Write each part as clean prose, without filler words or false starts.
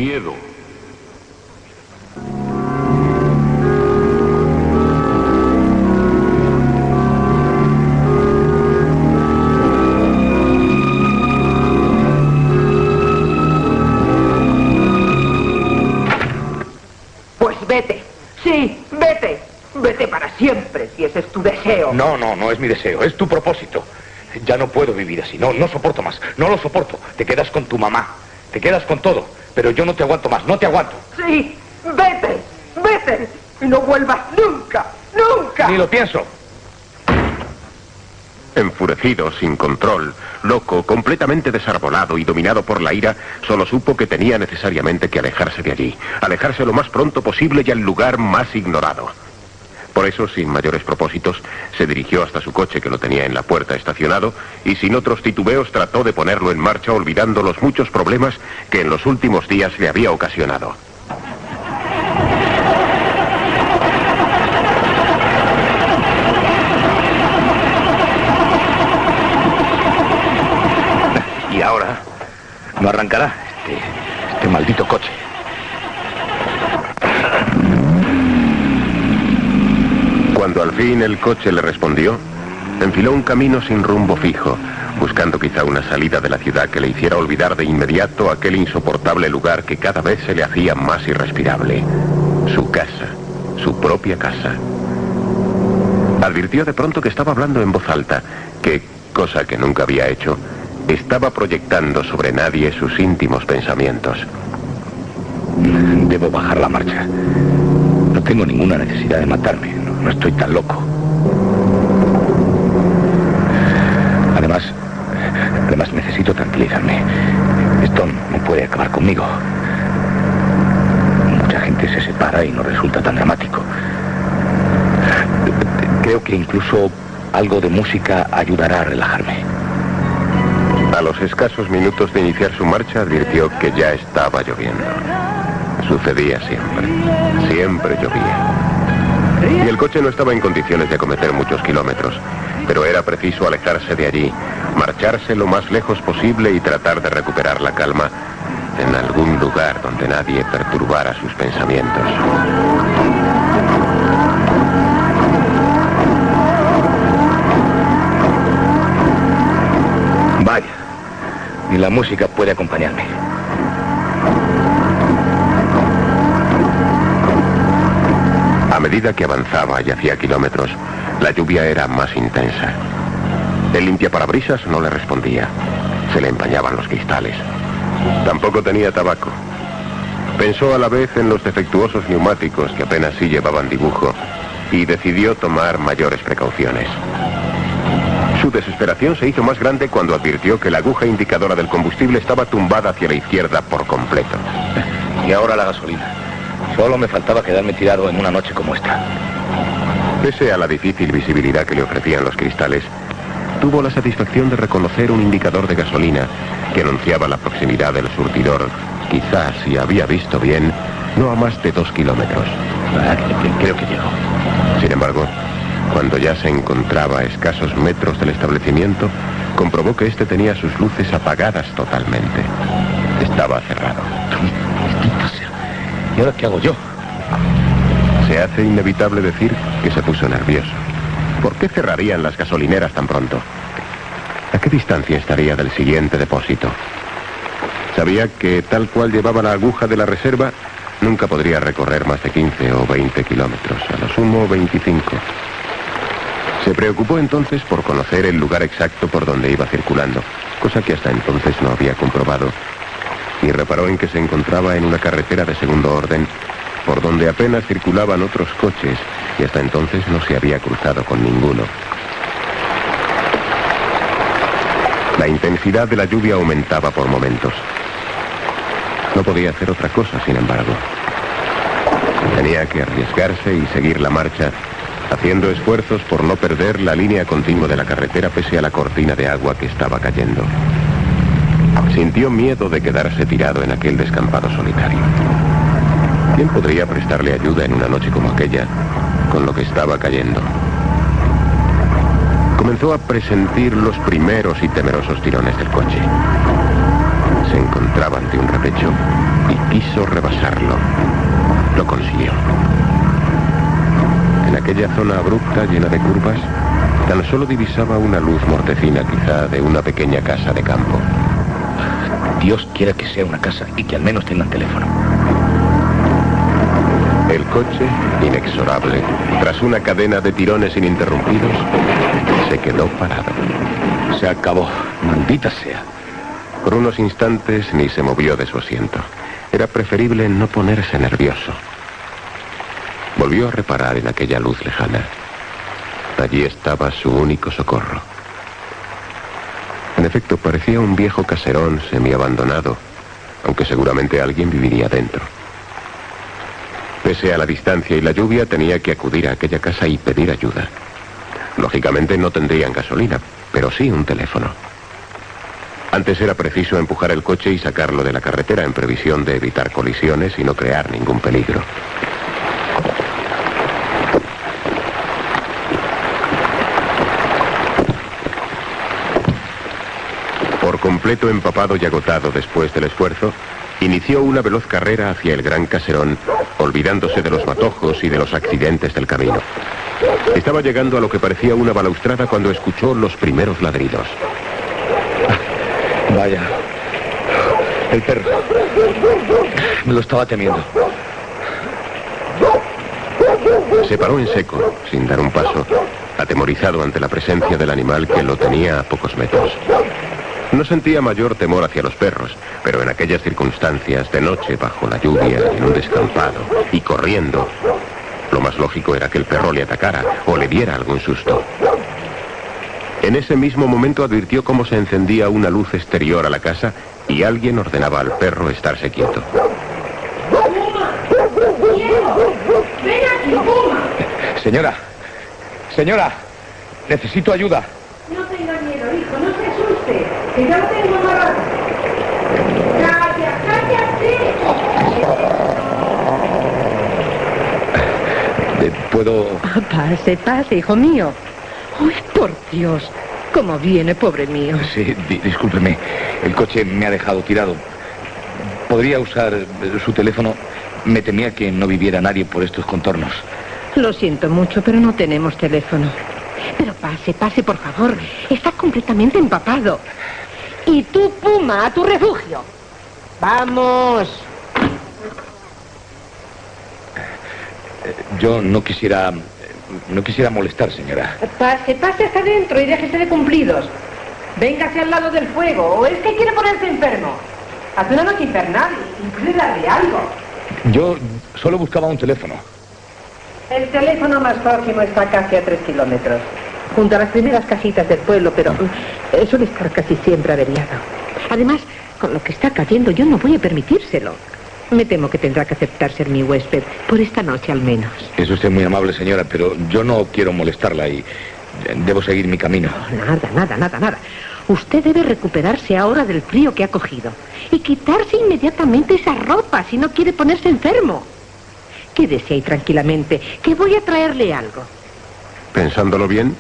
miedo. Pues vete. Sí, vete. Vete para siempre, si ese es tu deseo. No, no es mi deseo, es tu propósito. Ya no puedo vivir así, no soporto más, no lo soporto. Te quedas con tu mamá, te quedas con todo, pero yo no te aguanto más, no te aguanto. Sí, vete, vete, y no vuelvas nunca, nunca. Ni lo pienso. Enfurecido, sin control, loco, completamente desarbolado y dominado por la ira, solo supo que tenía necesariamente que alejarse de allí. Alejarse lo más pronto posible y al lugar más ignorado. Por eso, sin mayores propósitos, se dirigió hasta su coche que lo tenía en la puerta estacionado y sin otros titubeos trató de ponerlo en marcha olvidando los muchos problemas que en los últimos días le había ocasionado. Y ahora no arrancará este maldito coche. Cuando al fin el coche le respondió, enfiló un camino sin rumbo fijo, buscando quizá una salida de la ciudad que le hiciera olvidar de inmediato aquel insoportable lugar que cada vez se le hacía más irrespirable. Su casa, su propia casa. Advirtió de pronto que estaba hablando en voz alta, que, cosa que nunca había hecho, estaba proyectando sobre nadie sus íntimos pensamientos. Debo bajar la marcha. No tengo ninguna necesidad de matarme. No estoy tan loco. Además necesito tranquilizarme. Esto no puede acabar conmigo. Mucha gente se separa y no resulta tan dramático. Creo que incluso algo de música ayudará a relajarme. A los escasos minutos de iniciar su marcha advirtió que ya estaba lloviendo. Sucedía siempre. Siempre llovía. Y el coche no estaba en condiciones de acometer muchos kilómetros, pero era preciso alejarse de allí, marcharse lo más lejos posible y tratar de recuperar la calma en algún lugar donde nadie perturbara sus pensamientos. Vaya, ni la música puede acompañarme. A medida que avanzaba y hacía kilómetros, la lluvia era más intensa. El limpiaparabrisas no le respondía. Se le empañaban los cristales. Tampoco tenía tabaco. Pensó a la vez en los defectuosos neumáticos que apenas sí llevaban dibujo y decidió tomar mayores precauciones. Su desesperación se hizo más grande cuando advirtió que la aguja indicadora del combustible estaba tumbada hacia la izquierda por completo. Y ahora la gasolina. Solo me faltaba quedarme tirado en una noche como esta. Pese a la difícil visibilidad que le ofrecían los cristales, tuvo la satisfacción de reconocer un indicador de gasolina que anunciaba la proximidad del surtidor, quizás, si había visto bien, no a más de 2 kilómetros. Creo que llegó. Sin embargo, cuando ya se encontraba a escasos metros del establecimiento, comprobó que este tenía sus luces apagadas totalmente. Estaba cerrado. ¿Y ahora qué hago yo? Se hace inevitable decir que se puso nervioso. ¿Por qué cerrarían las gasolineras tan pronto? ¿A qué distancia estaría del siguiente depósito? Sabía que tal cual llevaba la aguja de la reserva, nunca podría recorrer más de 15 o 20 kilómetros, a lo sumo 25. Se preocupó entonces por conocer el lugar exacto por donde iba circulando, cosa que hasta entonces no había comprobado, y reparó en que se encontraba en una carretera de segundo orden, por donde apenas circulaban otros coches, y hasta entonces no se había cruzado con ninguno. La intensidad de la lluvia aumentaba por momentos. No podía hacer otra cosa, sin embargo. Tenía que arriesgarse y seguir la marcha, haciendo esfuerzos por no perder la línea continua de la carretera pese a la cortina de agua que estaba cayendo. Sintió miedo de quedarse tirado en aquel descampado solitario. ¿Quién podría prestarle ayuda en una noche como aquella, con lo que estaba cayendo? Comenzó a presentir los primeros y temerosos tirones del coche. Se encontraba ante un repecho, y Quiso rebasarlo. Lo consiguió. En aquella zona abrupta, llena de curvas, tan solo divisaba una luz mortecina, quizá, de una pequeña casa de campo. Dios quiera que sea una casa y que al menos tengan teléfono. El coche, inexorable, tras una cadena de tirones ininterrumpidos, se quedó parado. Se acabó. Maldita sea. Por unos instantes ni se movió de su asiento. Era preferible no ponerse nervioso. Volvió a reparar en aquella luz lejana. Allí estaba su único socorro. En efecto, parecía un viejo caserón semiabandonado, aunque seguramente alguien viviría dentro. Pese a la distancia y la lluvia, tenía que acudir a aquella casa y pedir ayuda. Lógicamente no tendrían gasolina, pero sí un teléfono. Antes era preciso empujar el coche y sacarlo de la carretera en previsión de evitar colisiones y no crear ningún peligro. Por completo empapado y agotado después del esfuerzo, inició una veloz carrera hacia el gran caserón, olvidándose de los matojos y de los accidentes del camino. Estaba llegando a lo que parecía una balaustrada cuando escuchó los primeros ladridos. Vaya. El perro. Me lo estaba temiendo. Se paró en seco, sin dar un paso, atemorizado ante la presencia del animal que lo tenía a pocos metros. No sentía mayor temor hacia los perros, pero en aquellas circunstancias, de noche, bajo la lluvia, en un descampado, y corriendo, lo más lógico era que el perro le atacara o le diera algún susto. En ese mismo momento advirtió cómo se encendía una luz exterior a la casa y alguien ordenaba al perro estarse quieto. ¡Ven aquí, Puma! Señora, señora, necesito ayuda. No tenga miedo, hijo, no se asuste, que ya lo tengo amarrado. ¡Calla, cállate! ¿Puedo...? Pase, pase, hijo mío. Uy, por Dios, cómo viene, pobre mío. Sí, discúlpeme. El coche me ha dejado tirado. ¿Podría usar su teléfono? Me temía que no viviera nadie por estos contornos. Lo siento mucho, pero no tenemos teléfono. Pero pase, pase, por favor. Está completamente empapado. Y tú, Puma, a tu refugio. ¡Vamos! Yo no quisiera molestar, señora. Pase, pase hasta adentro y déjese de cumplidos. Véngase al lado del fuego. ¿O es que quiere ponerse enfermo? Hace una noche infernal y puede darle algo. Yo solo buscaba un teléfono. El teléfono más próximo está casi a 3 kilómetros. Junto a las primeras casitas del pueblo, pero suele estar casi siempre averiado. Además, con lo que está cayendo, yo no voy a permitírselo. Me temo que tendrá que aceptar ser mi huésped, por esta noche al menos. Es usted muy amable, señora, pero yo no quiero molestarla y debo seguir mi camino. Nada. Usted debe recuperarse ahora del frío que ha cogido y quitarse inmediatamente esa ropa si no quiere ponerse enfermo. Quédese ahí tranquilamente, que voy a traerle algo. Pensándolo bien,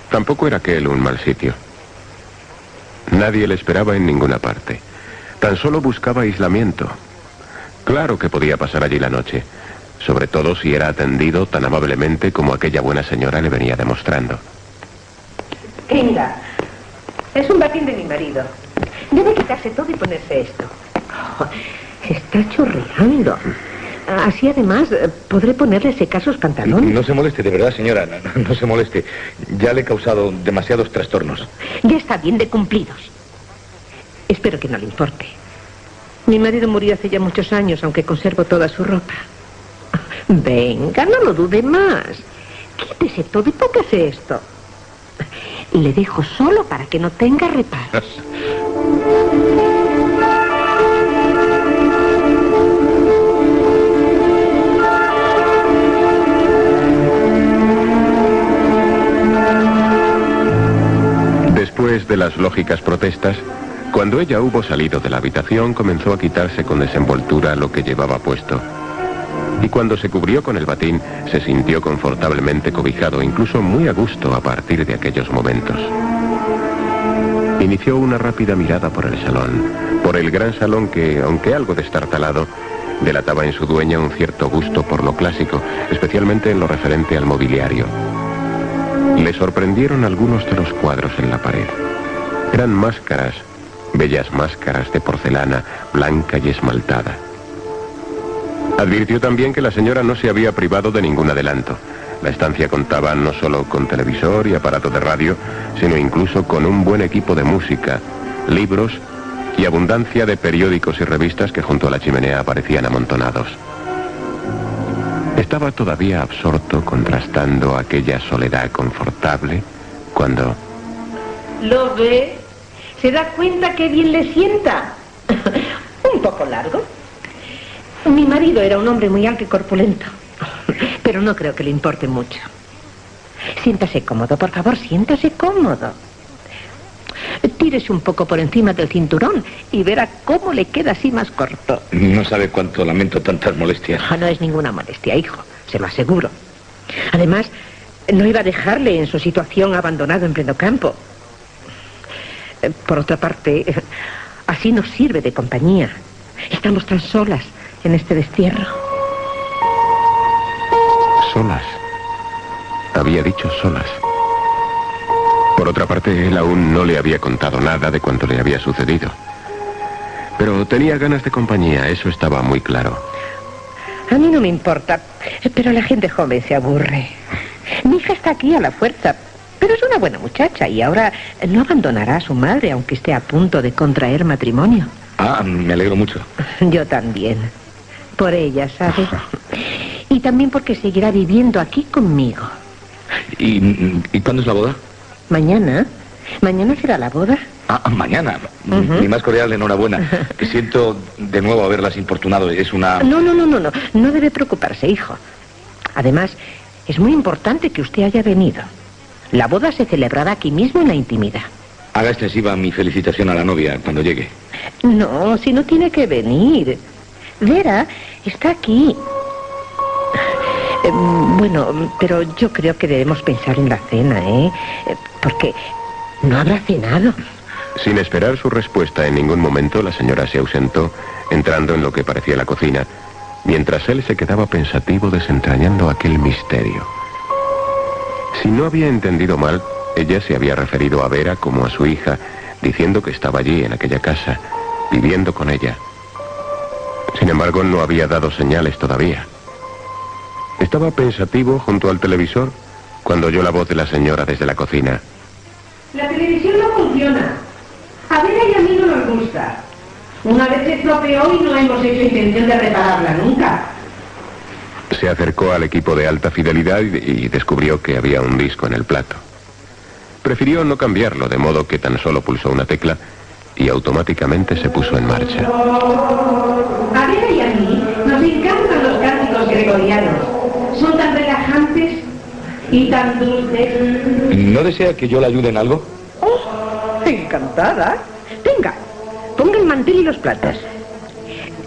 tampoco era aquel un mal sitio. Nadie le esperaba en ninguna parte. Tan solo buscaba aislamiento. Claro que podía pasar allí la noche, sobre todo si era atendido tan amablemente como aquella buena señora le venía demostrando. Venga, es un batín de mi marido. Debe quitarse todo y ponerse esto. Oh, está chorreando. Así además podré ponerle secar sus pantalones. No se moleste, de verdad, señora, no se moleste. Ya le he causado demasiados trastornos. Ya está bien de cumplidos. Espero que no le importe. Mi marido murió hace ya muchos años, aunque conservo toda su ropa. Venga, no lo dude más. Quítese todo y póngase esto. Le dejo solo para que no tenga reparos. Después de las lógicas protestas, cuando ella hubo salido de la habitación, comenzó a quitarse con desenvoltura lo que llevaba puesto. Y cuando se cubrió con el batín, se sintió confortablemente cobijado, incluso muy a gusto a partir de aquellos momentos. Inició una rápida mirada por el salón, por el gran salón que, aunque algo destartalado, Delataba en su dueña un cierto gusto por lo clásico, especialmente en lo referente al mobiliario. Le sorprendieron algunos de los cuadros en la pared. Eran máscaras, bellas máscaras de porcelana blanca y esmaltada. Advirtió también que la señora no se había privado de ningún adelanto. La estancia contaba no solo con televisor y aparato de radio, sino incluso con un buen equipo de música, libros y abundancia de periódicos y revistas que junto a la chimenea aparecían amontonados. Estaba todavía absorto contrastando aquella soledad confortable cuando... ¿Lo ve? ¿Se da cuenta qué bien le sienta? Un poco largo. Mi marido era un hombre muy alto y corpulento, pero no creo que le importe mucho. Siéntase cómodo, por favor, siéntase cómodo. Tírese un poco por encima del cinturón y verá cómo le queda así más corto. No sabe cuánto lamento tantas molestias. No es ninguna molestia, hijo, se lo aseguro. Además, no iba a dejarle en su situación abandonado en pleno campo. Por otra parte, así nos sirve de compañía. Estamos tan solas en este destierro. Solas. Había dicho solas. Por otra parte, él aún no le había contado nada de cuanto le había sucedido. Pero tenía ganas de compañía, eso estaba muy claro. A mí no me importa, pero la gente joven se aburre. Mi hija está aquí a la fuerza, pero es una buena muchacha y ahora no abandonará a su madre, aunque esté a punto de contraer matrimonio. Ah, me alegro mucho. Yo también. Por ella, ¿sabes? Y también porque seguirá viviendo aquí conmigo. ¿Y cuándo es la boda? ¿Mañana? ¿Mañana será la boda? Mañana. Mi más cordial enhorabuena. Siento de nuevo haberlas importunado. Es una... No. No debe preocuparse, hijo. Además, es muy importante que usted haya venido. La boda se celebrará aquí mismo en la intimidad. Haga extensiva mi felicitación a la novia cuando llegue. No, si no tiene que venir. Vera está aquí. Bueno, pero yo creo que debemos pensar en la cena, ¿eh? Porque no habrá cenado. Sin esperar su respuesta en ningún momento, la señora se ausentó, entrando en lo que parecía la cocina, mientras él se quedaba pensativo desentrañando aquel misterio. Si no había entendido mal, ella se había referido a Vera como a su hija, diciendo que estaba allí en aquella casa, viviendo con ella. Sin embargo, no había dado señales todavía. Estaba pensativo junto al televisor cuando oyó la voz de la señora desde la cocina. La televisión no funciona. A Vera y a mí no nos gusta. Una vez se estropeó y no hemos hecho intención de repararla nunca. Se acercó al equipo de alta fidelidad y descubrió que había un disco en el plato. Prefirió no cambiarlo, de modo que tan solo pulsó una tecla y automáticamente se puso en marcha. A Vera y a mí nos encantan los cánticos gregorianos. Son tan relajantes y tan dulces. ¿No desea que yo le ayude en algo? Oh, encantada. Venga, ponga el mantel y los platos.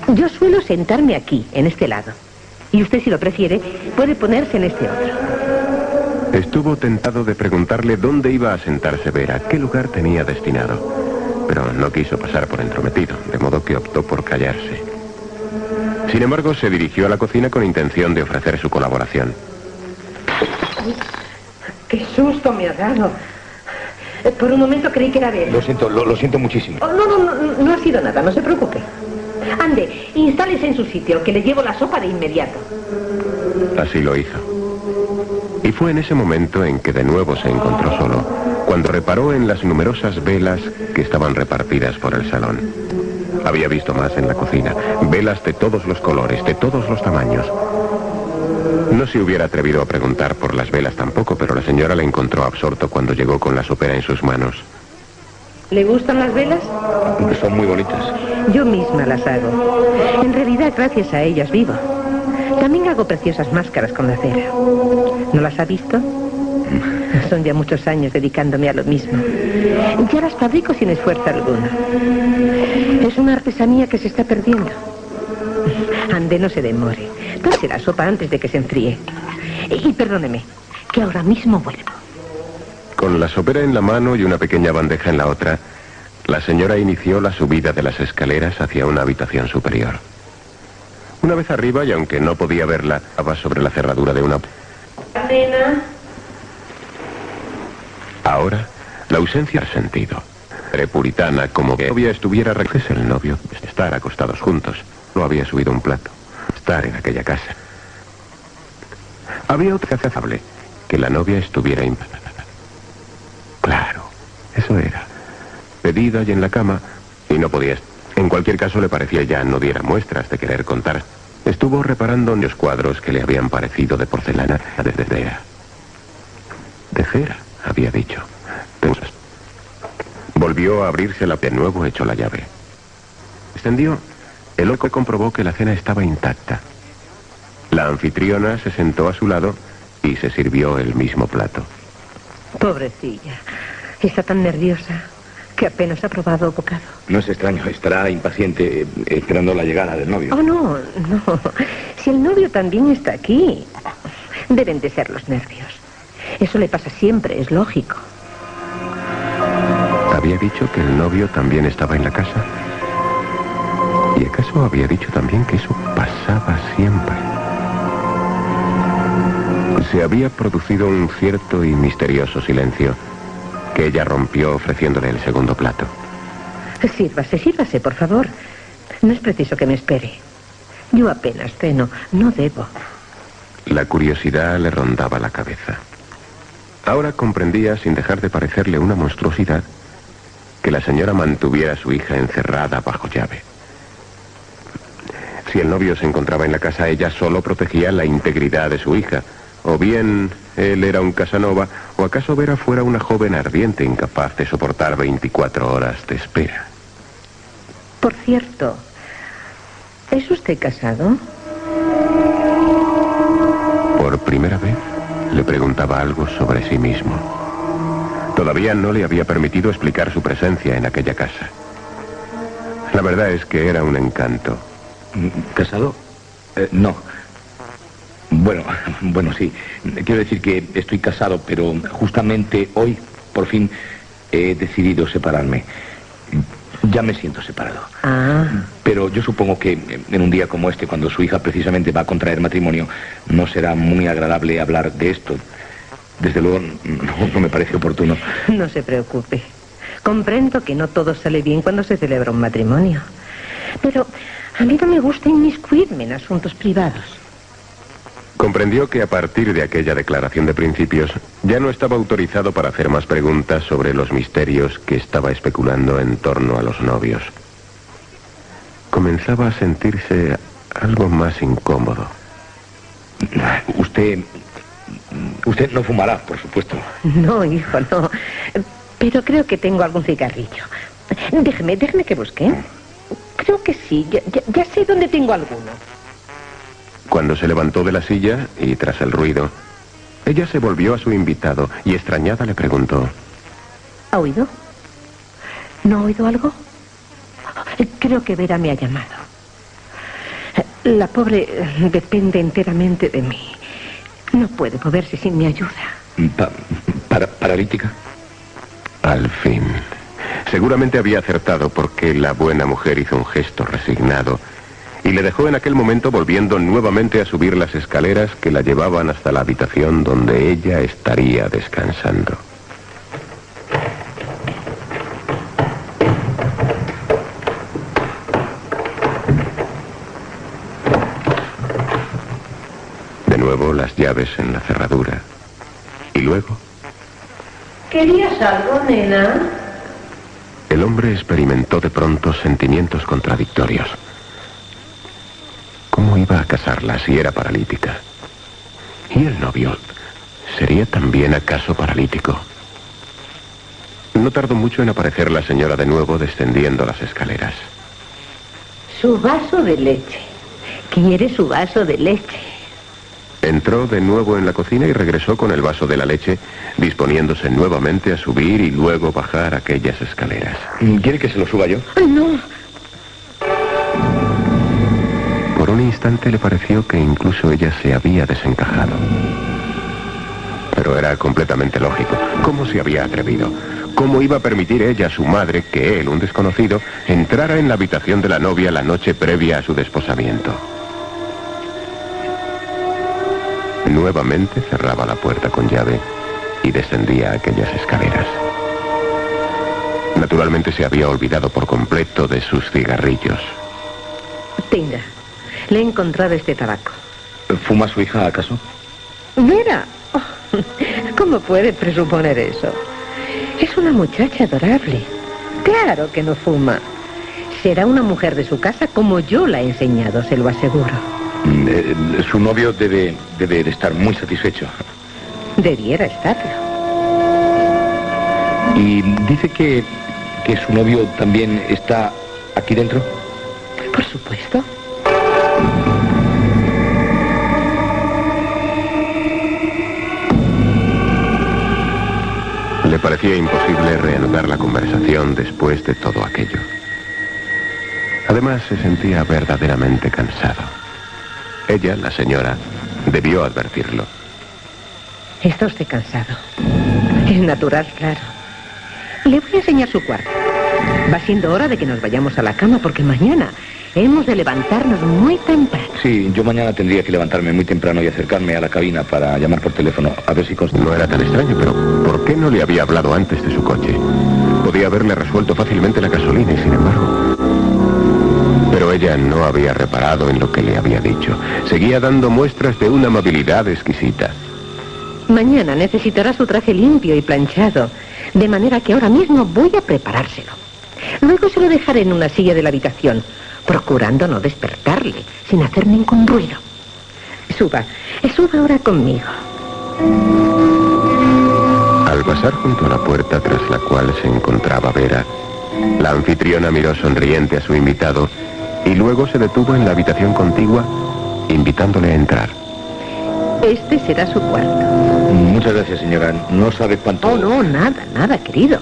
Yo suelo sentarme aquí, en este lado. Y usted, si lo prefiere, puede ponerse en este otro. Estuvo tentado de preguntarle dónde iba a sentarse Vera, qué lugar tenía destinado. Pero no quiso pasar por entrometido, de modo que optó por callarse. Sin embargo, se dirigió a la cocina con intención de ofrecer su colaboración. ¡Qué susto me ha dado! Por un momento creí que era Vera. Lo siento muchísimo. Oh, no ha sido nada, no se preocupe. Ande, instálese en su sitio, que le llevo la sopa de inmediato. Así lo hizo. Y fue en ese momento en que de nuevo se encontró solo, cuando reparó en las numerosas velas que estaban repartidas por el salón. Había visto más en la cocina, velas de todos los colores, de todos los tamaños. No se hubiera atrevido a preguntar por las velas tampoco, pero la señora le encontró absorto cuando llegó con la sopera en sus manos. ¿Le gustan las velas? Son muy bonitas. Yo misma las hago. En realidad, gracias a ellas vivo. También hago preciosas máscaras con la cera. ¿No las ha visto? Son ya muchos años dedicándome a lo mismo. Ya las fabrico sin esfuerzo alguno. Es una artesanía que se está perdiendo. Ande, no se demore. Tómese la sopa antes de que se enfríe. Y perdóneme, que ahora mismo vuelvo. Con la sopera en la mano y una pequeña bandeja en la otra, la señora inició la subida de las escaleras hacia una habitación superior. Una vez arriba, y aunque no podía verla, estaba sobre la cerradura de una... Nena. Ahora, la ausencia ha sentido. Puritana, como que la novia estuviera... Es el novio, estar acostados juntos. No había subido un plato. Estar en aquella casa. Había otra aceptable, que la novia estuviera impactada. Claro, eso era. Pedida y en la cama, y no podía... En cualquier caso, le parecía ya no diera muestras de querer contar. Estuvo reparando en los cuadros que le habían parecido de porcelana de cera. De cera, había dicho. Volvió a abrírsela de nuevo, echó la llave. Extendió. El loco comprobó que la cena estaba intacta. La anfitriona se sentó a su lado y se sirvió el mismo plato. Pobrecilla. Está tan nerviosa que apenas ha probado bocado. No es extraño, estará impaciente esperando la llegada del novio. Oh, no. Si el novio también está aquí, deben de ser los nervios. Eso le pasa siempre, es lógico. ¿Había dicho que el novio también estaba en la casa? ¿Y acaso había dicho también que eso pasaba siempre? Se había producido un cierto y misterioso silencio que ella rompió ofreciéndole el segundo plato. Sírvase, por favor. No es preciso que me espere. Yo apenas ceno, no debo. La curiosidad le rondaba la cabeza. Ahora comprendía, sin dejar de parecerle una monstruosidad, que la señora mantuviera a su hija encerrada bajo llave. Si el novio se encontraba en la casa, ella solo protegía la integridad de su hija. O bien él era un Casanova, o acaso Vera fuera una joven ardiente incapaz de soportar 24 horas de espera. Por cierto, ¿es usted casado? Por primera vez le preguntaba algo sobre sí mismo. Todavía no le había permitido explicar su presencia en aquella casa. La verdad es que era un encanto. ¿Casado? No. Bueno, sí. Quiero decir que estoy casado, pero justamente hoy, por fin, he decidido separarme. Ya me siento separado. Pero yo supongo que en un día como este, cuando su hija precisamente va a contraer matrimonio, no será muy agradable hablar de esto. Desde luego, no me parece oportuno. No se preocupe. Comprendo que no todo sale bien cuando se celebra un matrimonio. Pero a mí no me gusta inmiscuirme en asuntos privados. Comprendió que a partir de aquella declaración de principios ya no estaba autorizado para hacer más preguntas sobre los misterios que estaba especulando en torno a los novios. Comenzaba a sentirse algo más incómodo. Usted no fumará, por supuesto. No, hijo, no. Pero creo que tengo algún cigarrillo. Déjeme que busque. Creo que sí. Ya sé dónde tengo alguno. Cuando se levantó de la silla y tras el ruido, ella se volvió a su invitado y extrañada le preguntó: ¿Ha oído? ¿No ha oído algo? Creo que Vera me ha llamado. La pobre depende enteramente de mí. No puede moverse sin mi ayuda. ¿Paralítica? Al fin. Seguramente había acertado porque la buena mujer hizo un gesto resignado y le dejó en aquel momento volviendo nuevamente a subir las escaleras que la llevaban hasta la habitación donde ella estaría descansando. De nuevo las llaves en la cerradura. Y luego... ¿Querías algo, nena? El hombre experimentó de pronto sentimientos contradictorios. ¿Cómo iba a casarla si era paralítica? ¿Y el novio? ¿Sería también acaso paralítico? No tardó mucho en aparecer la señora de nuevo descendiendo las escaleras. Su vaso de leche. ¿Quiere su vaso de leche? Entró de nuevo en la cocina y regresó con el vaso de la leche, disponiéndose nuevamente a subir y luego bajar aquellas escaleras. ¿Quiere que se lo suba yo? No. Por un instante le pareció que incluso ella se había desencajado. Pero era completamente lógico. ¿Cómo se había atrevido? ¿Cómo iba a permitir ella, su madre, que él, un desconocido, entrara en la habitación de la novia la noche previa a su desposamiento? Nuevamente cerraba la puerta con llave y descendía aquellas escaleras. Naturalmente se había olvidado por completo de sus cigarrillos. Tenga, le he encontrado este tabaco. ¿Fuma su hija, acaso? Mira, ¿cómo puede presuponer eso? Es una muchacha adorable. Claro que no fuma. Será una mujer de su casa como yo la he enseñado, se lo aseguro. Su novio debe de estar muy satisfecho. Debiera estarlo. ¿Y dice que su novio también está aquí dentro? Por supuesto. Le parecía imposible reanudar la conversación después de todo aquello. Además, se sentía verdaderamente cansado. Ella, la señora, debió advertirlo. Está usted cansado. Es natural, claro. Le voy a enseñar su cuarto. Va siendo hora de que nos vayamos a la cama porque mañana hemos de levantarnos muy temprano. Sí, yo mañana tendría que levantarme muy temprano y acercarme a la cabina para llamar por teléfono, a ver si consta. No era tan extraño, pero ¿por qué no le había hablado antes de su coche? Podía haberle resuelto fácilmente la gasolina y sin embargo... Pero ella no había reparado en lo que le había dicho. Seguía dando muestras de una amabilidad exquisita. Mañana necesitará su traje limpio y planchado, de manera que ahora mismo voy a preparárselo. Luego se lo dejaré en una silla de la habitación, procurando no despertarle, sin hacer ningún ruido. Suba ahora conmigo. Al pasar junto a la puerta tras la cual se encontraba Vera, la anfitriona miró sonriente a su invitado y luego se detuvo en la habitación contigua, invitándole a entrar. Este será su cuarto. Muchas gracias, señora. No sabe cuánto... Oh, no, nada, querido.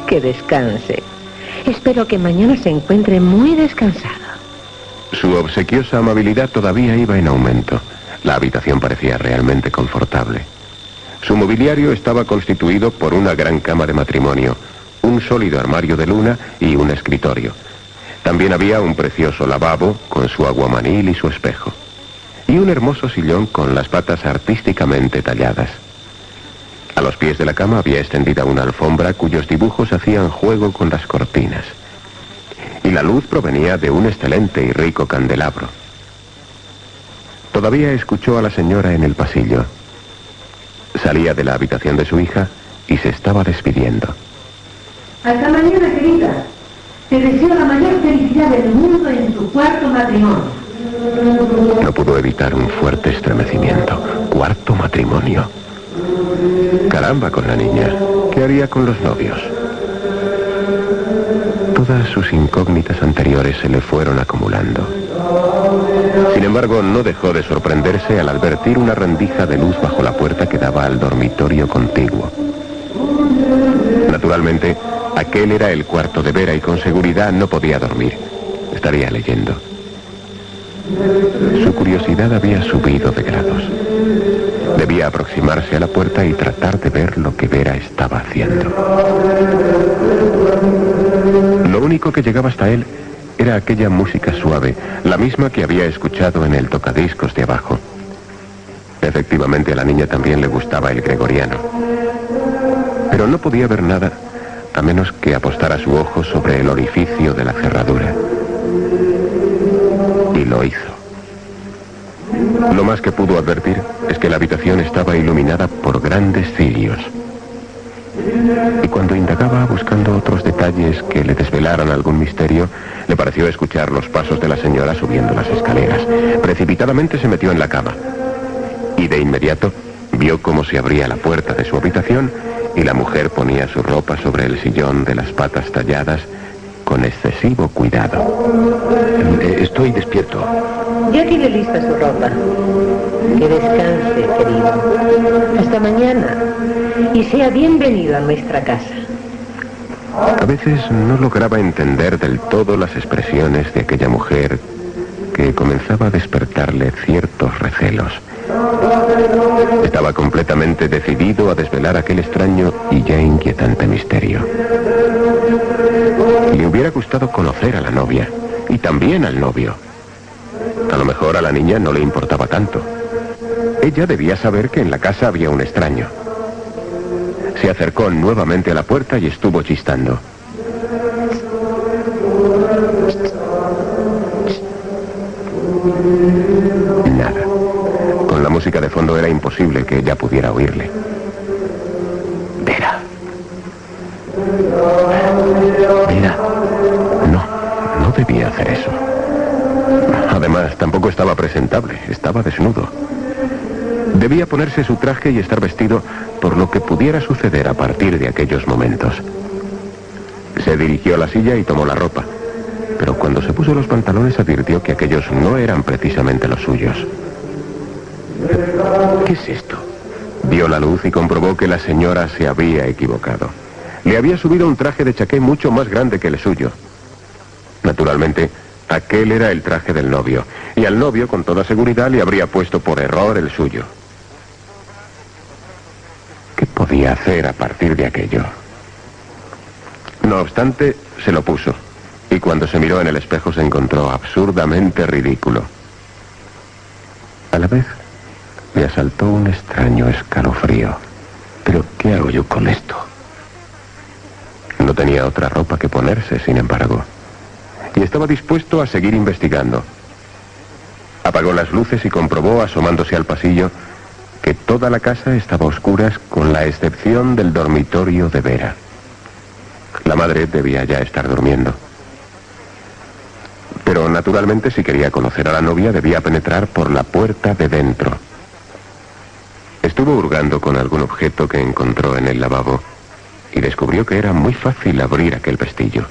Que descanse. Espero que mañana se encuentre muy descansado. Su obsequiosa amabilidad todavía iba en aumento. La habitación parecía realmente confortable. Su mobiliario estaba constituido por una gran cama de matrimonio, un sólido armario de luna y un escritorio. También había un precioso lavabo con su aguamanil y su espejo. Y un hermoso sillón con las patas artísticamente talladas. A los pies de la cama había extendida una alfombra cuyos dibujos hacían juego con las cortinas. Y la luz provenía de un excelente y rico candelabro. Todavía escuchó a la señora en el pasillo. Salía de la habitación de su hija y se estaba despidiendo. Hasta mañana, querida. Te deseo la mayor felicidad del mundo en tu cuarto matrimonio. No pudo evitar un fuerte estremecimiento. Cuarto matrimonio. Caramba con la niña. ¿Qué haría con los novios? Todas sus incógnitas anteriores se le fueron acumulando. Sin embargo, no dejó de sorprenderse al advertir una rendija de luz bajo la puerta que daba al dormitorio contiguo. Naturalmente, aquel era el cuarto de Vera y con seguridad no podía dormir. Estaría leyendo. Su curiosidad había subido de grados. Debía aproximarse a la puerta y tratar de ver lo que Vera estaba haciendo. Lo único que llegaba hasta él era aquella música suave, la misma que había escuchado en el tocadiscos de abajo. Efectivamente, a la niña también le gustaba el gregoriano. Pero no podía ver nada a menos que apostara su ojo sobre el orificio de la cerradura. Y lo hizo. Lo más que pudo advertir es que la habitación estaba iluminada por grandes cirios. Y cuando indagaba buscando otros detalles que le desvelaran algún misterio, le pareció escuchar los pasos de la señora subiendo las escaleras. Precipitadamente se metió en la cama. Y de inmediato vio cómo se abría la puerta de su habitación y la mujer ponía su ropa sobre el sillón de las patas talladas con excesivo cuidado. Estoy despierto. Ya tiene lista su ropa. Que descanse, querido. Hasta mañana. Y sea bienvenido a nuestra casa. A veces no lograba entender del todo las expresiones de aquella mujer que comenzaba a despertarle ciertos recelos. Estaba completamente decidido a desvelar aquel extraño y ya inquietante misterio. Le hubiera gustado conocer a la novia y también al novio. A lo mejor a la niña no le importaba tanto. Ella debía saber que en la casa había un extraño. Se acercó nuevamente a la puerta y estuvo chistando. Nada. Con la música de fondo era imposible que ella pudiera oírle. Vera. Vera. No debía hacer eso. Además, tampoco estaba presentable, estaba desnudo. Debía ponerse su traje y estar vestido por lo que pudiera suceder a partir de aquellos momentos. Se dirigió a la silla y tomó la ropa, pero cuando se puso los pantalones advirtió que aquellos no eran precisamente los suyos. ¿Qué es esto? Vio la luz y comprobó que la señora se había equivocado. Le había subido un traje de chaqué mucho más grande que el suyo. Naturalmente, aquel era el traje del novio, y al novio, con toda seguridad, le habría puesto por error el suyo. ¿Qué podía hacer a partir de aquello? No obstante, se lo puso, y cuando se miró en el espejo se encontró absurdamente ridículo. A la vez, le asaltó un extraño escalofrío. ¿Pero qué hago yo con esto? No tenía otra ropa que ponerse, sin embargo, y estaba dispuesto a seguir investigando. Apagó las luces y comprobó, asomándose al pasillo, que toda la casa estaba a oscuras con la excepción del dormitorio de Vera. La madre debía ya estar durmiendo. Pero naturalmente, si quería conocer a la novia, debía penetrar por la puerta de dentro. Estuvo hurgando con algún objeto que encontró en el lavabo y descubrió que era muy fácil abrir aquel pestillo.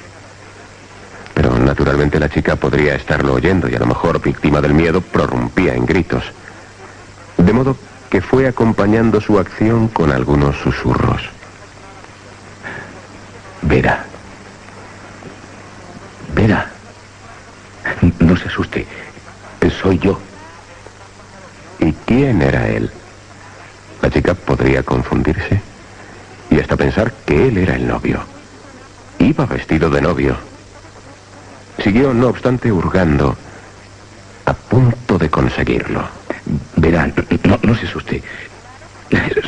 Pero naturalmente la chica podría estarlo oyendo y a lo mejor, víctima del miedo, prorrumpía en gritos. De modo que fue acompañando su acción con algunos susurros. Vera. Vera. No se asuste. Soy yo. ¿Y quién era él? La chica podría confundirse y hasta pensar que él era el novio. Iba vestido de novio. Siguió, no obstante, hurgando, a punto de conseguirlo. Verá, no se asuste.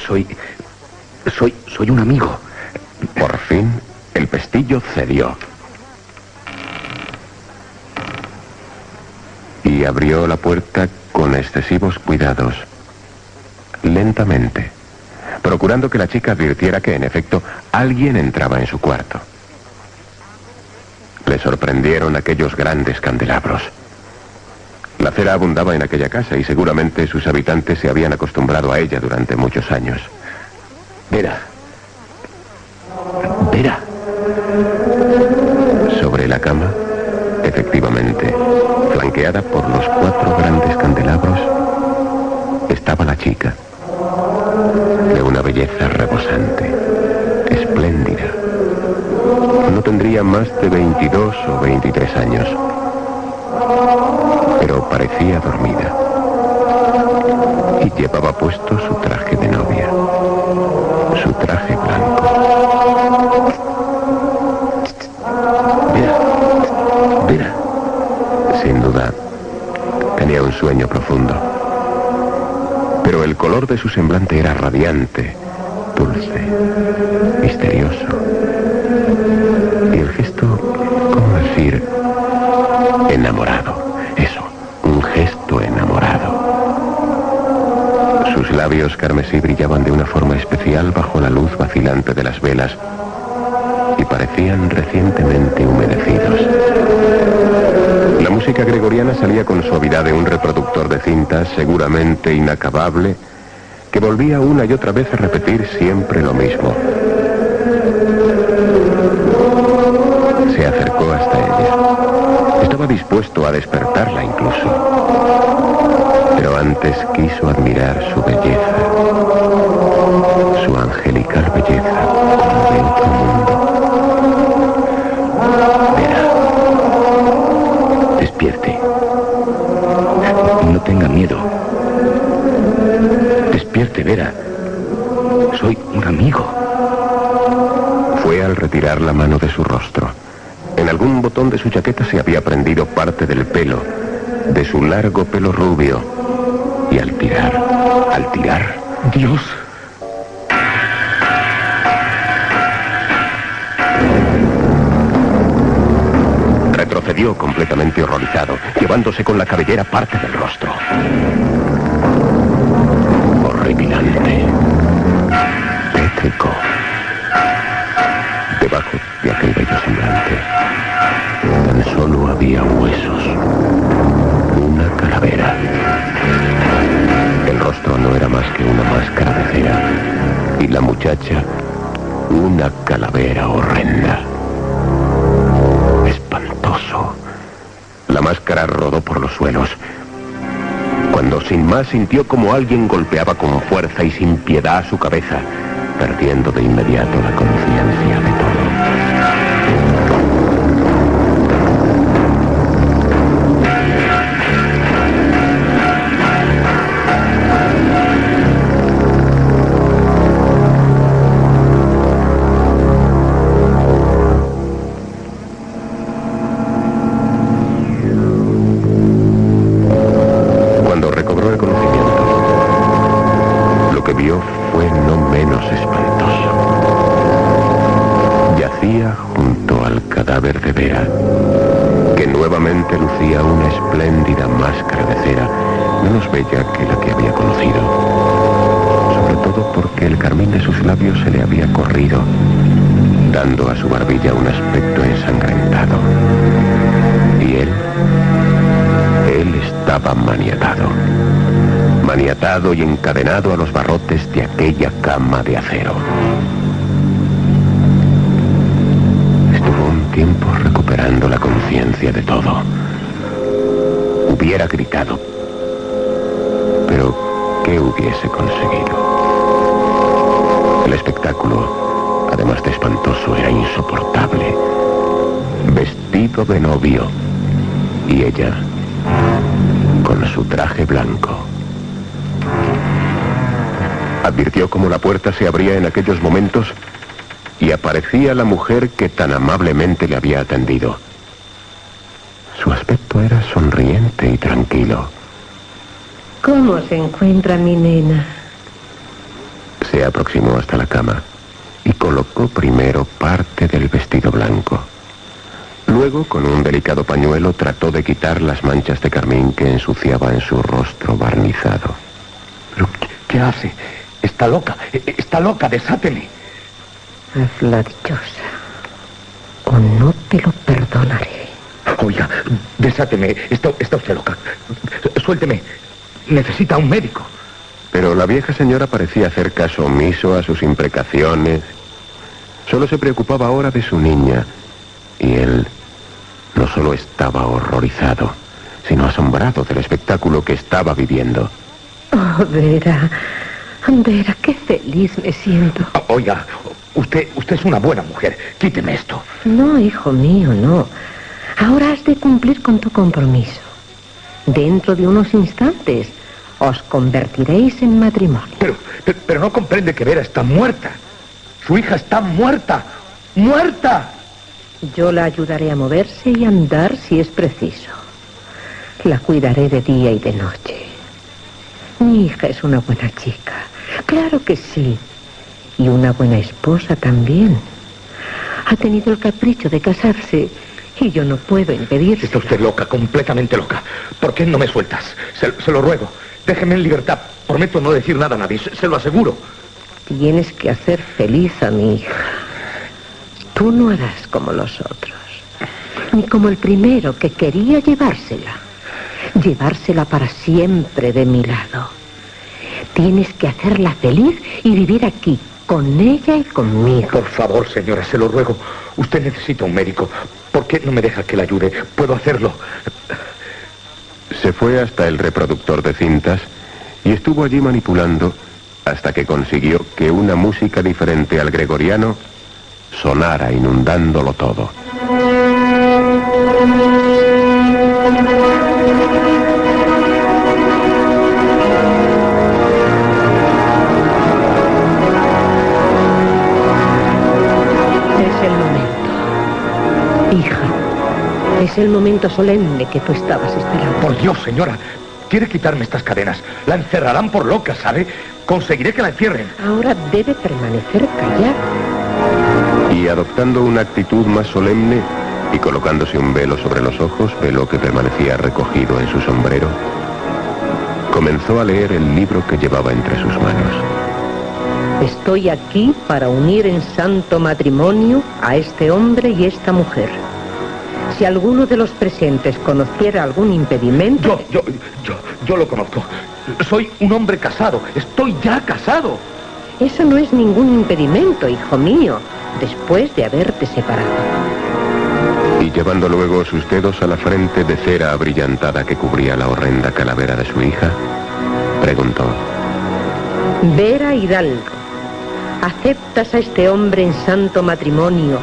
Soy un amigo. Por fin, el pestillo cedió. Y abrió la puerta con excesivos cuidados, lentamente, procurando que la chica advirtiera que, en efecto, alguien entraba en su cuarto. Le sorprendieron aquellos grandes candelabros. La cera abundaba en aquella casa y seguramente sus habitantes se habían acostumbrado a ella durante muchos años. Vera. Vera. Sobre la cama, efectivamente, flanqueada por los 4 grandes candelabros, estaba la chica, de una belleza rebosante, espléndida. No tendría más de 22 o 23 años, pero parecía dormida. Y llevaba puesto su traje de novia, su traje blanco. Vera. Sin duda, tenía un sueño profundo. Pero el color de su semblante era radiante, dulce, misterioso. Y el gesto, ¿cómo decir? Enamorado. Eso, un gesto enamorado. Sus labios carmesí brillaban de una forma especial bajo la luz vacilante de las velas y parecían recientemente humedecidos. La música gregoriana salía con suavidad de un reproductor de cintas seguramente inacabable que volvía una y otra vez a repetir siempre lo mismo. Se acercó hasta ella. Estaba dispuesto a despertarla incluso. Pero antes quiso admirar su belleza, su angelical belleza, como de otro mundo. Despierte. No tenga miedo. Despierte, Vera. Soy un amigo. Fue al retirar la mano de su rostro. En algún botón de su chaqueta se había prendido parte del pelo, de su largo pelo rubio, y al tirar, Al tirar, Dios. retrocedió completamente horrorizado, llevándose con la cabellera parte del rostro. Horripilante. Tétrico. Debajo de aquel bello semblante, tan solo había huesos. Una calavera. El rostro no era más que una máscara de cera. Y la muchacha, una calavera horrenda. Espantoso. La máscara rodó por los suelos, cuando sin más sintió como alguien golpeaba con fuerza y sin piedad su cabeza, perdiendo de inmediato la conciencia de todo. Cuando recobró el conocimiento, lo que vio fue no menos espantoso. Yacía junto al cadáver de Vera, que nuevamente lucía una espléndida máscara de cera, menos bella que la que había conocido, sobre todo porque el carmín de sus labios se le había corrido, dando a su barbilla un aspecto ensangrentado. Y él estaba maniatado y encadenado a los barrotes de aquella cama de acero. Estuvo un tiempo recuperando la conciencia de todo. Hubiera gritado, pero ¿qué hubiese conseguido? El espectáculo, además de espantoso, era insoportable. Vestido de novio, y ella con su traje blanco. Advirtió cómo la puerta se abría en aquellos momentos y aparecía la mujer que tan amablemente le había atendido. Su aspecto era sonriente y tranquilo. ¿Cómo se encuentra mi nena? Se aproximó hasta la cama y colocó primero parte del vestido blanco. Luego, con un delicado pañuelo, trató de quitar las manchas de carmín que ensuciaban su rostro barnizado. ¿Pero qué hace? Está loca, desáteme. Hazla dichosa, o no te lo perdonaré. Oiga, desáteme, está usted loca. Suélteme, necesita un médico. Pero la vieja señora parecía hacer caso omiso a sus imprecaciones. Solo se preocupaba ahora de su niña, y él no solo estaba horrorizado, sino asombrado del espectáculo que estaba viviendo. Oh, Vera, qué feliz me siento. Oiga, usted es una buena mujer. Quíteme esto. No, hijo mío, no. Ahora has de cumplir con tu compromiso. Dentro de unos instantes os convertiréis en matrimonio. Pero no comprende que Vera está muerta. Su hija está muerta. ¡Muerta! Yo la ayudaré a moverse y andar si es preciso. La cuidaré de día y de noche. Mi hija es una buena chica. Claro que sí. Y una buena esposa también. Ha tenido el capricho de casarse y yo no puedo impedirlo. Está usted loca, completamente loca. ¿Por qué no me sueltas? Se lo ruego. Déjeme en libertad. Prometo no decir nada a nadie. Se lo aseguro. Tienes que hacer feliz a mi hija. Tú no harás como los otros, ni como el primero que quería llevársela para siempre de mi lado. Tienes que hacerla feliz y vivir aquí, con ella y conmigo. Por favor, señora, se lo ruego. Usted necesita un médico. ¿Por qué no me deja que la ayude? Puedo hacerlo. Se fue hasta el reproductor de cintas y estuvo allí manipulando hasta que consiguió que una música diferente al gregoriano sonara inundándolo todo. Es el momento. Hija, es el momento solemne que tú estabas esperando. Por Dios, señora, quiere quitarme estas cadenas. La encerrarán por loca, ¿sabe? Conseguiré que la encierren. Ahora debe permanecer callado. Y adoptando una actitud más solemne y colocándose un velo sobre los ojos, velo que permanecía recogido en su sombrero, comenzó a leer el libro que llevaba entre sus manos. Estoy aquí para unir en santo matrimonio a este hombre y esta mujer. Si alguno de los presentes conociera algún impedimento... Yo lo conozco. Soy un hombre casado. Estoy ya casado. Eso no es ningún impedimento, hijo mío, después de haberte separado. Y llevando luego sus dedos a la frente de cera abrillantada que cubría la horrenda calavera de su hija, preguntó: Vera Hidalgo, ¿aceptas a este hombre en santo matrimonio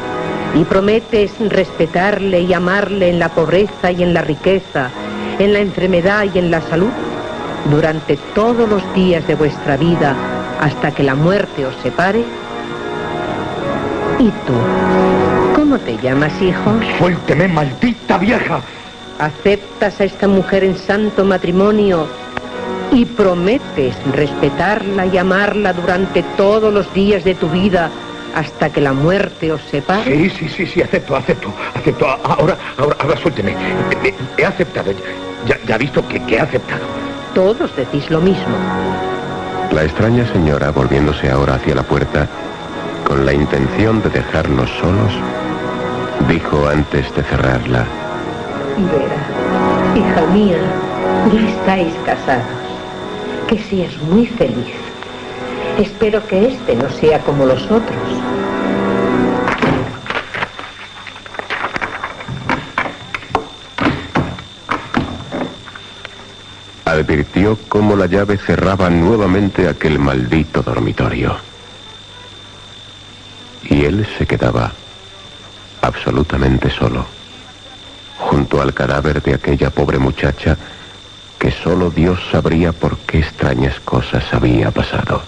y prometes respetarle y amarle en la pobreza y en la riqueza, en la enfermedad y en la salud, durante todos los días de vuestra vida, hasta que la muerte os separe? ¿Y tú? ¿Cómo te llamas, hijo? ¡Suélteme, maldita vieja! ¿Aceptas a esta mujer en santo matrimonio y prometes respetarla y amarla durante todos los días de tu vida hasta que la muerte os separe? Sí, acepto. Ahora suélteme. He aceptado. Ya ha visto que he aceptado. Todos decís lo mismo. La extraña señora, volviéndose ahora hacia la puerta, con la intención de dejarnos solos, dijo antes de cerrarla: Vera, hija mía, ya estáis casados. Que seas muy feliz. Espero que este no sea como los otros. Advirtió cómo la llave cerraba nuevamente aquel maldito dormitorio. Y él se quedaba absolutamente solo, junto al cadáver de aquella pobre muchacha que solo Dios sabría por qué extrañas cosas había pasado.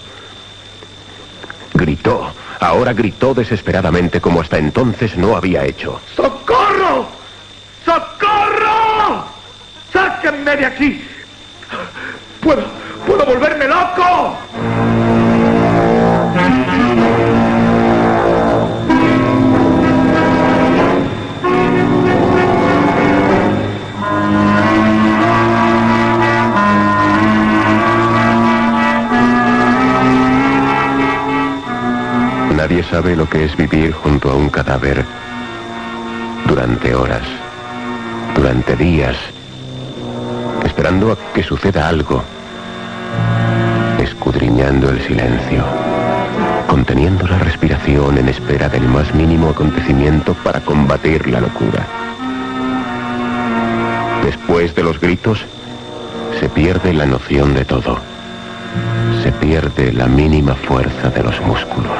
Gritó, ahora gritó desesperadamente como hasta entonces no había hecho. ¡Socorro! ¡Socorro! ¡Sáquenme de aquí! ¡Puedo volverme loco! Nadie sabe lo que es vivir junto a un cadáver durante horas, durante días, esperando a que suceda algo, escudriñando el silencio, conteniendo la respiración en espera del más mínimo acontecimiento para combatir la locura. Después de los gritos, se pierde la noción de todo. Se pierde la mínima fuerza de los músculos.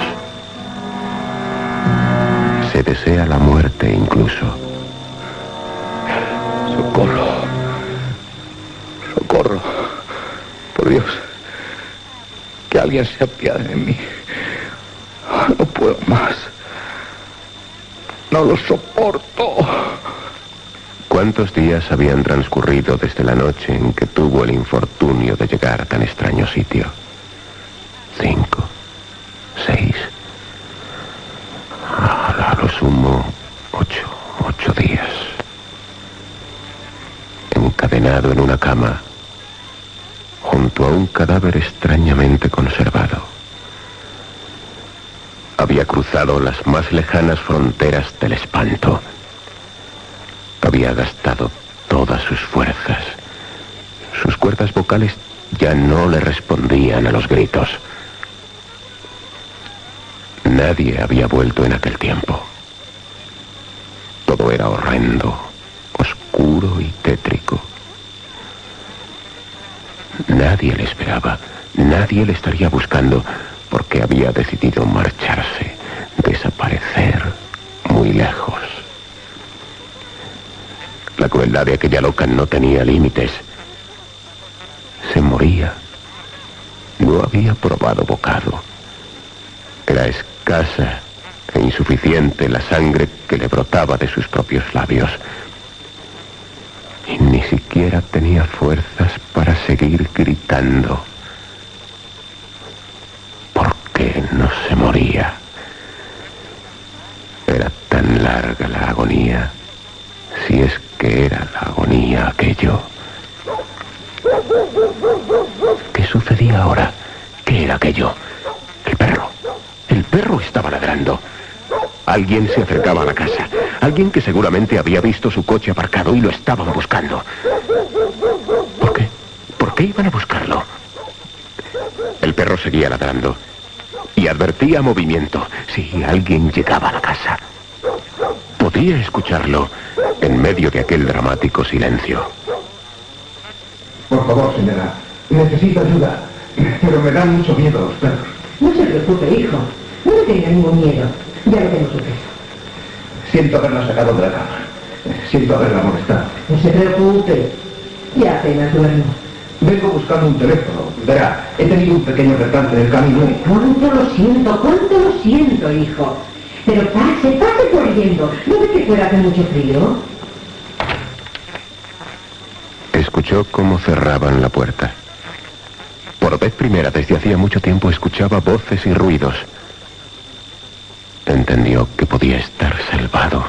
Se desea la muerte incluso. ¡Socorro! ¡Socorro! Por Dios, que alguien se apiade de mí. No puedo más. No lo soporto. ¿Cuántos días habían transcurrido desde la noche en que tuvo el infortunio de llegar a tan extraño sitio? 5, 6... a lo sumo 8 días. Encadenado en una cama, junto a un cadáver extrañamente conservado. Había cruzado las más lejanas fronteras del espanto. Había gastado todas sus fuerzas. Sus cuerdas vocales ya no le respondían a los gritos. Nadie había vuelto en aquel tiempo. Todo era horrendo, oscuro y tétrico. Nadie le esperaba, nadie le estaría buscando, porque había decidido marcharse, desaparecer muy lejos. La crueldad de aquella loca no tenía límites. Se moría. No había probado bocado. Era escasa e insuficiente la sangre que le brotaba de sus propios labios. Y ni siquiera tenía fuerzas para seguir gritando. ¿Por qué no se moría? Era tan larga la agonía, si es que era la agonía aquello. ¿Qué sucedía ahora? ¿Qué era aquello? El perro. El perro estaba ladrando. Alguien se acercaba a la casa. Alguien que seguramente había visto su coche aparcado y lo estaban buscando. ¿Por qué? ¿Por qué iban a buscarlo? El perro seguía ladrando y advertía movimiento. Si alguien llegaba a la casa, podía escucharlo en medio de aquel dramático silencio. Por favor, señora, necesito ayuda, pero me dan mucho miedo los perros. No se preocupe, hijo. No le tenga ningún miedo. Ya lo tengo sujeto. Siento haberla sacado de la cama. Siento haberla molestado. No se preocupe. Ya apenas duermo. Vengo buscando un teléfono. Verá, he tenido un pequeño percance en el camino. Cuánto lo siento, hijo. Pero pase corriendo. ¿No ve que fuera hace mucho frío? Escuchó cómo cerraban la puerta. Por vez primera desde hacía mucho tiempo escuchaba voces y ruidos. Entendió que podía estar salvado.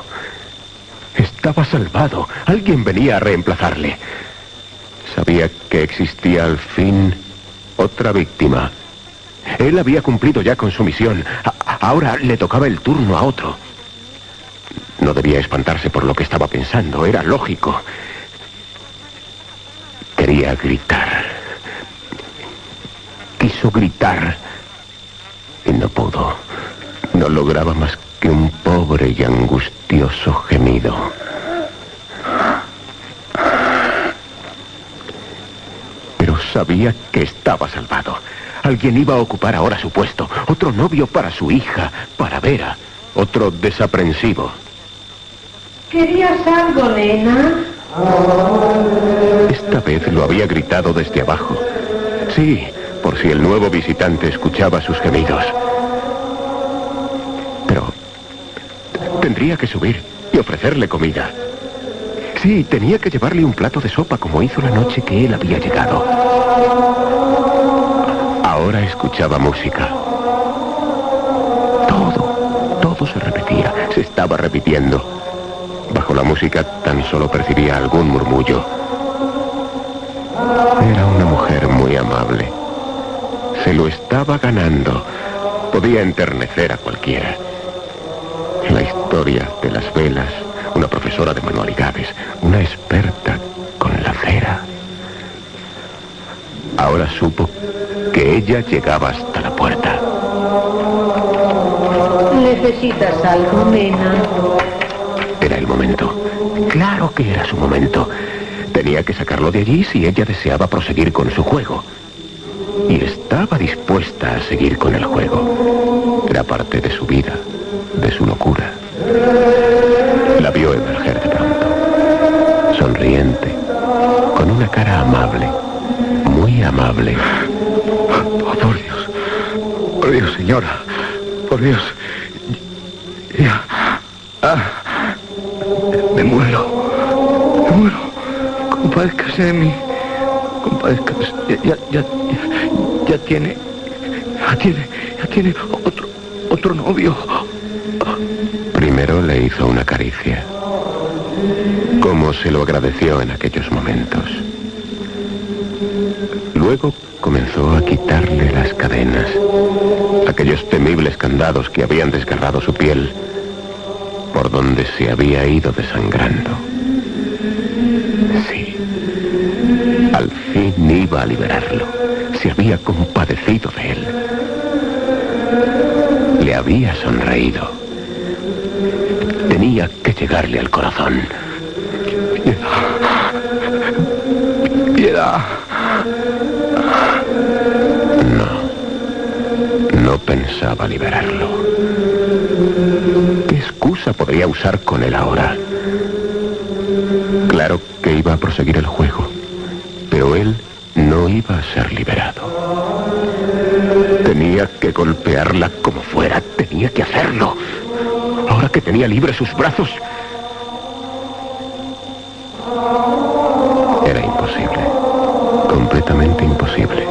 Estaba salvado. Alguien venía a reemplazarle. Sabía que existía al fin otra víctima. Él había cumplido ya con su misión. Ahora le tocaba el turno a otro. No debía espantarse por lo que estaba pensando. Era lógico. Quería gritar. Quiso gritar y no pudo. No lograba más que un pobre y angustioso gemido. Pero sabía que estaba salvado. Alguien iba a ocupar ahora su puesto. Otro novio para su hija, para Vera. Otro desaprensivo. ¿Querías algo, nena? Esta vez lo había gritado desde abajo. Sí, por si el nuevo visitante escuchaba sus gemidos. Pero tendría que subir y ofrecerle comida. Sí, tenía que llevarle un plato de sopa como hizo la noche que él había llegado. Ahora escuchaba música. Todo se repetía, se estaba repitiendo. Bajo la música tan solo percibía algún murmullo. Era una mujer muy amable. Se lo estaba ganando. Podía enternecer a cualquiera. La historia de las velas, una profesora de manualidades, una experta con la cera. Ahora supo que ella llegaba hasta la puerta. ¿Necesitas algo, nena? Era el momento. Claro que era su momento. Tenía que sacarlo de allí si ella deseaba proseguir con su juego. Y estaba dispuesta a seguir con el juego. Era parte de su vida, de su locura. La vio emerger de pronto, sonriente, con una cara amable, muy amable. Oh, por Dios, señora, por Dios. Ya. Me muero. Compadézcase de mí. Compadézcase. Ya tiene otro novio. Primero le hizo una caricia. Cómo se lo agradeció en aquellos momentos. Luego comenzó a quitarle las cadenas, aquellos temibles candados que habían desgarrado su piel, por donde se había ido desangrando. Sí, al fin iba a liberarlo. Se había compadecido de él. Le había sonreído. Tenía que llegarle al corazón. Piedad. No pensaba liberarlo. ¿Qué excusa podría usar con él ahora? Claro que iba a proseguir el juego, pero él no iba a ser liberado. Tenía que golpearla como fuera, tenía que hacerlo. Ahora que tenía libres sus brazos. imposible. Completamente imposible.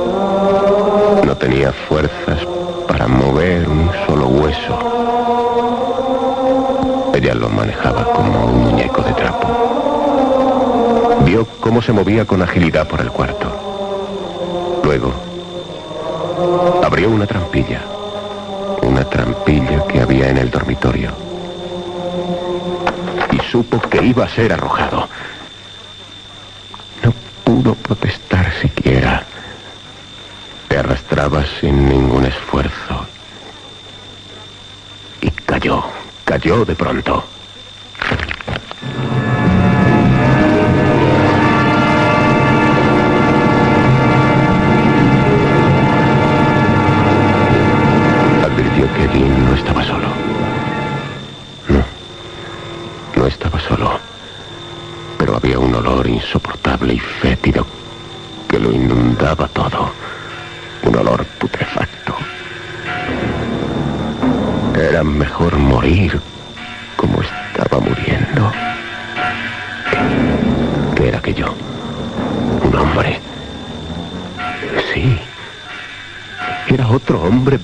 No tenía fuerzas para mover un solo hueso. Ella lo manejaba como un muñeco de trapo. Vio cómo se movía con agilidad por el cuarto. Luego, abrió una trampilla que había en el dormitorio. Y supo que iba a ser arrojado. No pudo protestar siquiera. Se arrastraba sin ningún esfuerzo. Y cayó de pronto. Advirtió que allí no estaba solo. No estaba solo. Pero había un olor insoportable y fétido que lo inundaba todo. Un olor putrefacto. Era mejor morir como estaba muriendo. ¿Qué era aquello? Un hombre. Sí. Era otro hombre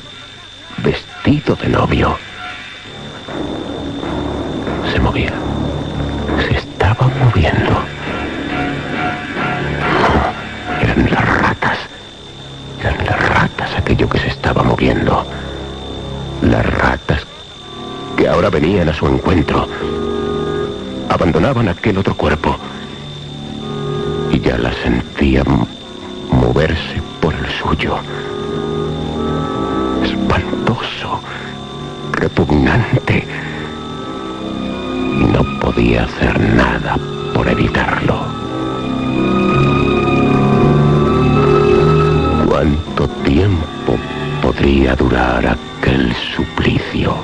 vestido de novio. Se movía. Se estaba moviendo. Eran las ratas. Eran las ratas aquello que se estaba moviendo. Las ratas que ahora venían a su encuentro. Abandonaban aquel otro cuerpo. Y ya las sentían moverse por el suyo. Espantoso, repugnante. Y no podía hacer nada por evitarlo. ¿Cuánto tiempo podría durar aquel suplicio?